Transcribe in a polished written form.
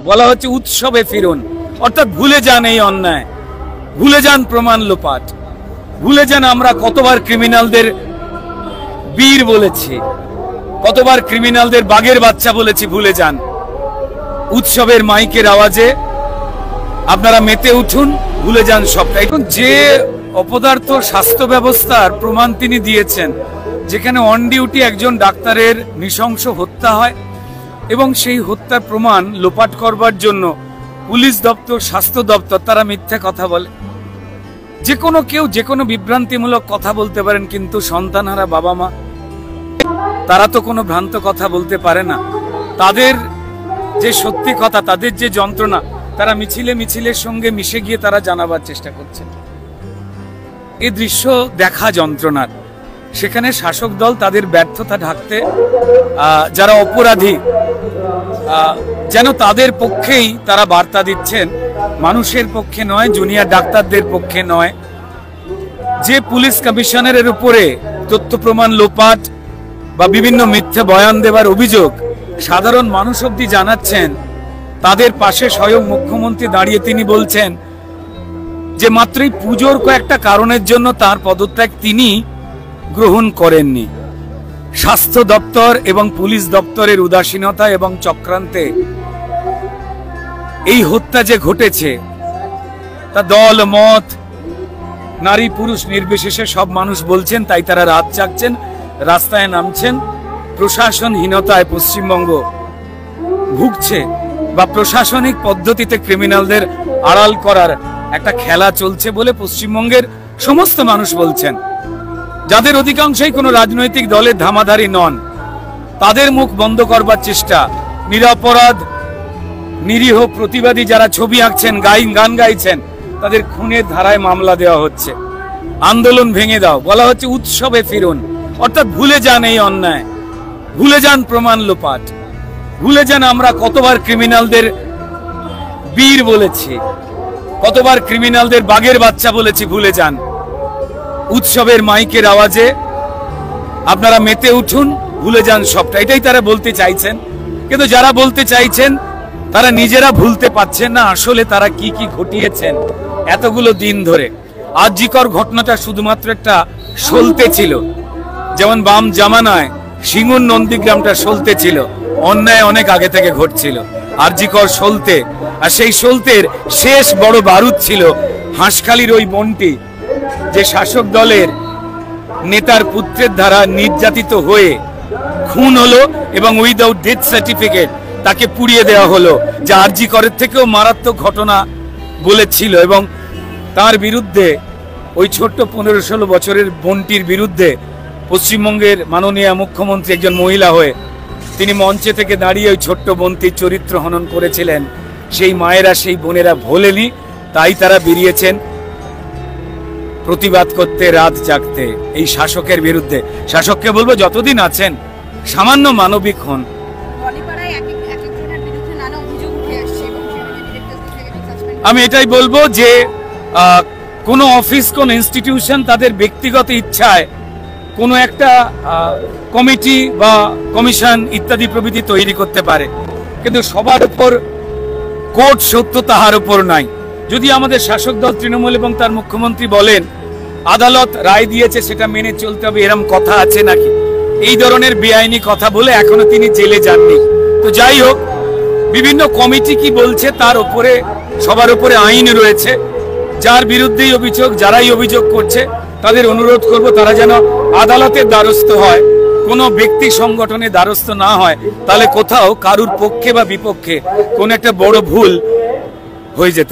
বলা হচ্ছে উৎসবে ফিরুন, অর্থাৎ ভুলে যান এই অন্যায়, ভুলে যান প্রমাণ লোপাট, ভুলে যান আমরা কতবার ক্রিমিনালদের বীর বলেছি, কতবার ক্রিমিনালদের বাঘের বাচ্চা বলেছি। ভুলে যান। উৎসবের মাইকের আওয়াজে আপনারা মেতে উঠুন, ভুলে যান সবটা। এখন যে অপদার্থ স্বাস্থ্য ব্যবস্থার প্রমাণ তিনি দিয়েছেন, যেখানে অন ডিউটি একজন ডাক্তারের নৃশংস হত্যা হয় এবং সেই হত্যার প্রমাণ লোপাট করবার জন্য পুলিশ দপ্তর, স্বাস্থ্য দপ্তর তারা মিথ্যা কথা বলে। যে কোনো কেউ যে কোনো বিভ্রান্তিমূলক কথা বলতে পারেন, কিন্তু সন্তানহারা বাবা মা তারা তো কোনো ভ্রান্ত কথা বলতে পারে না। তাদের যে সত্যি কথা, তাদের যে যন্ত্রণা, তারা মিছিলের সঙ্গে মিশে গিয়ে তারা জানাবার চেষ্টা করছে। এই দৃশ্য দেখা যন্ত্রণার। সেখানে শাসক দল তাদের ব্যর্থতা ঢাকতে যারা অপরাধী যেন তাদের পক্ষেই তারা বার্তা দিচ্ছেন, মানুষের পক্ষে নয়, জুনিয়র ডাক্তারদের পক্ষে নয়। যে পুলিশ কমিশনারের উপরে তথ্য প্রমাণ লোপাট বা বিভিন্ন মিথ্যে বয়ান দেবার অভিযোগ সাধারণ মানুষ অবধি জানাচ্ছেন, তাদের পাশে স্বয়ং মুখ্যমন্ত্রী দাঁড়িয়ে তিনি বলছেন যে মাত্রই পুজোর কয়েকটা কারণের জন্য তার পদত্যাগ তিনি গ্রহণ করেননি। স্বাস্থ্য দপ্তর এবং পুলিশ দপ্তরের উদাসীনতা এবং চক্রান্তে এই হত্যা যে ঘটেছে, তা দল মত নারী পুরুষ নির্বিশেষে সব মানুষ বলছেন, তাই তারা রাত জাগছেন, রাস্তায় নামছেন। প্রশাসনহীনতায় পশ্চিমবঙ্গ ভুগছে বা প্রশাসনিক পদ্ধতিতে ক্রিমিনালদের আড়াল করার একটা খেলা চলছে বলে পশ্চিমবঙ্গের সমস্ত মানুষ বলছেন। যাদের অধিকাংশই কোনো রাজনৈতিক দলের ধামাধারী নন, তাদের মুখ বন্ধ করবার চেষ্টা। নিরপরাধ নিরীহ প্রতিবাদী যারা ছবি আঁকছেন, গান গাইছেন, তাদের খুনের ধারায় মামলা দেওয়া হচ্ছে। আন্দোলন ভেঙে দাও, বলা হচ্ছে উৎসবে ফিরুন, অর্থাৎ ভুলে যান এই অন্যায়, ভুলে যান প্রমাণ লোপাট, ভুলে যান আমরা কতবার ক্রিমিনালদের বীর বলেছি, কতবার ক্রিমিনালদের বাঘের বাচ্চা বলেছি। ভুলে যান। উৎসবের মাইকের আওয়াজে আপনারা মেতে উঠুন, ভুলে যান সবটা। এটাই তারা বলতে চাইছেন, কিন্তু যারা বলতে চাইছেন তারা নিজেরা ভুলতে পারছেন না আসলে তারা কি কি ঘটিয়েছেন এতগুলো দিন ধরে। আরজিকর ঘটনাটা শুধুমাত্র একটা সলতে ছিল, যেমন বাম জামানায় সিঙ্গুর নন্দীগ্রামটা সলতে ছিল, অন্যায় অনেক আগে থেকে ঘটছিল। আরজিকর সলতে, আর সেই সলতের শেষ বড় বারুদ ছিল হাঁসখালির ওই বোনটি, যে শাসক দলের নেতার পুত্রের দ্বারা নির্যাতিত হয়ে খুন হলো এবং উইদাউট ডেথ সার্টিফিকেট তাকে পুড়িয়ে দেওয়া হলো, যা আরজিকরের থেকেও মারাত্মক ঘটনা বলেছিল। এবং তার বিরুদ্ধে, ওই ছোট্ট 15-16 বছরের বোনটির বিরুদ্ধে পশ্চিমবঙ্গের মাননীয় মুখ্যমন্ত্রী একজন মহিলা হয়ে তিনি মঞ্চে থেকে দাঁড়িয়ে ওই ছোট্ট বোনটির চরিত্র হনন করেছিলেন। সেই মায়েরা, সেই বোনেরা ভোলেনি, তাই তারা বেরিয়েছেন প্রতিবাদ করতে, রাত জাগতে এই শাসকের বিরুদ্ধে। শাসককে বলবো, যতদিন আছেন সামান্য মানবিক হন। আমি এটাই বলবো যে কোনো অফিস, কোন ইনস্টিটিউশন তাদের ব্যক্তিগত ইচ্ছায় কোনো একটা কমিটি বা কমিশন ইত্যাদি প্রভৃতি তৈরি করতে পারে, কিন্তু সবার উপর কোর্ট সত্য তাহার উপর নাই। যদি আমাদের শাসক দল তৃণমূল এবং তার মুখ্যমন্ত্রী বলেন আদালত রায় দিয়েছে সেটা মেনে চলতে হবে, এরম কথা আছে নাকি? এই ধরনের বেআইনি কথা বলে এখনো তিনি জেলে যাননি। তো যাই হোক, বিভিন্ন কমিটি কি বলছে তার উপরে, সবার উপরে আইন রয়েছে। যার বিরুদ্ধেই অভিযোগ, যারাই অভিযোগ করছে, তাদের অনুরোধ করব তারা যেন আদালতের দ্বারস্থ হয়, কোনো ব্যক্তি সংগঠনের দ্বারস্থ না হয়। তাহলে কোথাও কারুর পক্ষে বা বিপক্ষে কোন একটা বড় ভুল হয়ে যেতে